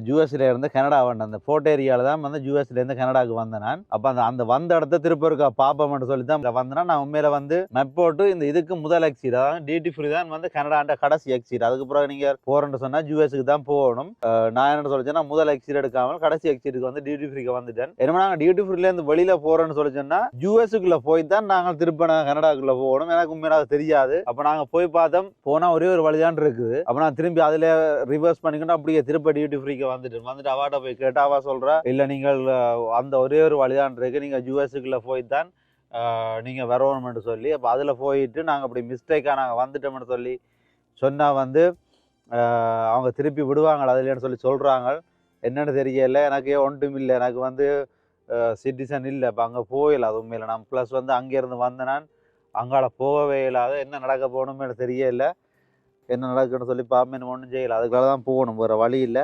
யூஎஸ்ல இருந்து கனடா வந்தேன். அந்த ஃபோர்ட் ஏரியாவில் தான் வந்து யூஎஸ்ல இருந்து கனடாவுக்கு வந்தேன் நான். அப்போ அந்த வந்த இடத்த திருப்ப இருக்கா பாப்போம்னு சொல்லி தான் வந்தேன்னா நான் உண்மையில வந்து மெப் போட்டு இந்த இதுக்கு முதல் எக்ஸிட், அதாவது டியூட்டி ஃப்ரீ தான் வந்து கனடாண்ட கடைசி எக்ஸிட். அதுக்கப்புறம் நீங்கள் போகிறேன்னு சொன்னால் யூஎஸ்க்கு தான் போகணும். நான் என்ன சொல்லிச்சேன்னா முதல் எக்ஸிட் எடுக்காமல் கடைசி எக்ஸிட்டுக்கு வந்து டியூட்டி ஃப்ரீக்கு வந்துட்டேன். என்ன நாங்கள் டியூட்டி ஃப்ரீலேருந்து வெளியில் போகிறோன்னு சொல்லிச்சோன்னா யூஎஸ்க்குள்ளே போய் தான் நாங்கள் திருப்ப கனடாக்குள்ளே போகணும். எனக்கு உண்மையாக தெரியாது. அப்போ நாங்கள் போய் பார்த்தோம், போனால் ஒரே ஒரு வழிதான் இருக்குது. அப்போ நான் திரும்பி அதில் ரிவர்ஸ் பண்ணிக்கிட்டு அப்படியே திருப்ப டியூட்டி ஃப்ரீக்கு வந்துட்டு அவாட்ட போய் கேட்டு அவா சொல்கிறா, இல்லை நீங்கள் அந்த ஒரே ஒரு வழிதான் இருக்கு, நீங்கள் யூஎஸ்க்குள்ளே போய் தான் நீங்கள் வரணும்னு சொல்லி. அப்போ அதில் போயிட்டு நாங்கள் அப்படி மிஸ்டேக்காக நாங்கள் வந்துட்டோம்னு சொல்லி சொன்னால் வந்து அவங்க திருப்பி விடுவாங்க அதுலன்னு சொல்லி சொல்கிறாங்க. என்னென்னு தெரியல, எனக்கு ஒன்றும் இல்லை, எனக்கு வந்து சிட்டிசன் இல்லை. இப்போ அங்கே போயிடல, அது உண்மையில் நான் ப்ளஸ் வந்து அங்கேருந்து வந்தேன். நான் அங்கால போகவே இல்லாத என்ன நடக்க போகணும்னு எனக்கு தெரியல. என்ன நடக்குன்னு சொல்லி பார்ப்பேன், ஒன்றும் செய்யலை. அதுக்காக தான் போகணும், வேறு வழி இல்லை.